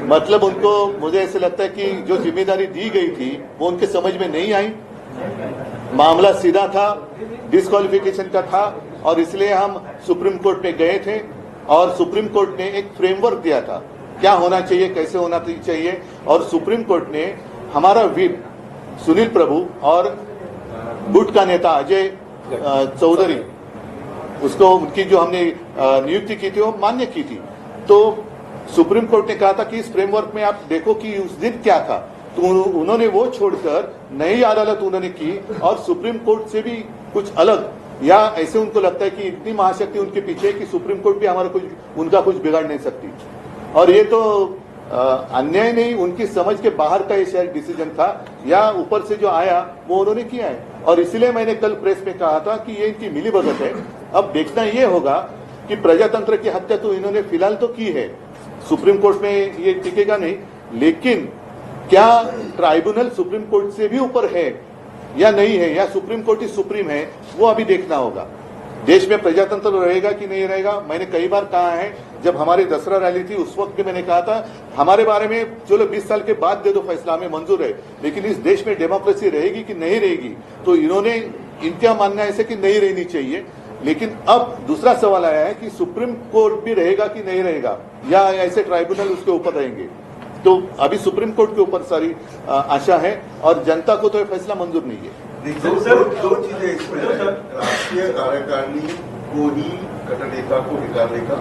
मतलब उनको, मुझे ऐसे लगता है कि जो जिम्मेदारी दी गई थी वो उनके समझ में नहीं आई। मामला सीधा था, डिस्क्वालिफिकेशन का था, और इसलिए हम सुप्रीम कोर्ट में गए थे और सुप्रीम कोर्ट ने एक फ्रेमवर्क दिया था क्या होना चाहिए, कैसे होना चाहिए। और सुप्रीम कोर्ट ने हमारा व्हिप सुनील प्रभु और गुट का नेता अजय चौधरी, उसको उनकी जो हमने नियुक्ति की थी वो मान्य की थी। तो सुप्रीम कोर्ट ने कहा था कि इस फ्रेमवर्क में आप देखो कि उस दिन क्या था, तो उन्होंने वो छोड़कर नई अदालत उन्होंने की और सुप्रीम कोर्ट से भी कुछ अलग, या ऐसे उनको लगता है कि इतनी महाशक्ति उनके पीछे है कि सुप्रीम कोर्ट भी हमारा कुछ, उनका कुछ बिगाड़ नहीं सकती। और ये तो अन्याय नहीं, उनकी समझ के बाहर का ये शायद डिसीजन था, या ऊपर से जो आया वो उन्होंने किया है। और इसलिए मैंने कल प्रेस में कहा था कि ये इनकी मिलीभगत है। अब देखना ये होगा कि प्रजातंत्र की हत्या तो इन्होंने फिलहाल तो की है, सुप्रीम कोर्ट में ये टिकेगा नहीं, लेकिन क्या ट्राइब्यूनल सुप्रीम कोर्ट से भी ऊपर है या नहीं है, या सुप्रीम कोर्ट ही सुप्रीम है, वो अभी देखना होगा। देश में प्रजातंत्र रहेगा कि नहीं रहेगा। मैंने कई बार कहा है, जब हमारी दसरा रैली थी उस वक्त भी मैंने कहा था हमारे बारे में चलो 20 साल के बाद दे दो फैसला, हमें मंजूर है, लेकिन इस देश में डेमोक्रेसी रहेगी कि नहीं रहेगी। तो इन्होंने, इनका मानना ऐसे कि नहीं रहनी चाहिए। लेकिन अब दूसरा सवाल आया है कि सुप्रीम कोर्ट भी रहेगा कि नहीं रहेगा, या ऐसे ट्राइब्यूनल उसके ऊपर रहेंगे। तो अभी सुप्रीम कोर्ट के ऊपर सारी आशा है और जनता को तो यह फैसला मंजूर नहीं है। दो चीजें इसमें, राष्ट्रीय कार्यकारिणी को ही कटनेता को निकालने का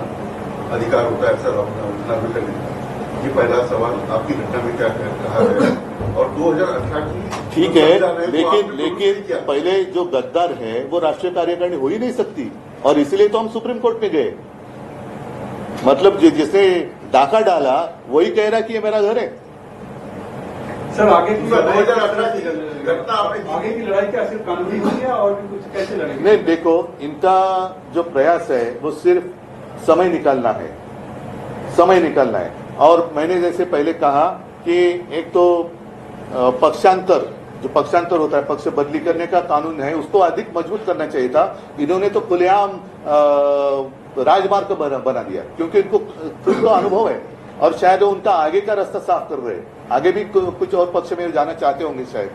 अधिकार होता है सर, अपना भी करने का। ये पहला सवाल, आपकी घटना में क्या कहा गया, और 2018 की ठीक है, लेकिन पहले जो गद्दार है वो राष्ट्रीय कार्यकारिणी हो ही नहीं सकती, और इसलिए तो हम सुप्रीम कोर्ट में गए। मतलब जिसे डाका डाला वही कह रहा कि ये मेरा घर है। सर आगे की 2018 की घटना, आगे की लड़ाई क्या सिर्फ कानूनी होगी या और भी कुछ, कैसे लड़ेंगे? नहीं, देखो, इनका जो प्रयास है वो सिर्फ समय निकालना है, समय निकालना है। और मैंने जैसे पहले कहा कि एक तो पक्षांतर, जो पक्षांतर होता है, पक्ष बदली करने का कानून है, उसको अधिक मजबूत करना चाहिए था। इन्होंने तो खुलेआम राजमार्ग बना दिया, क्योंकि इनको खुद को अनुभव है और शायद उनका आगे का रास्ता साफ कर रहे हैं। आगे भी कुछ और पक्ष में जाना चाहते होंगे शायद।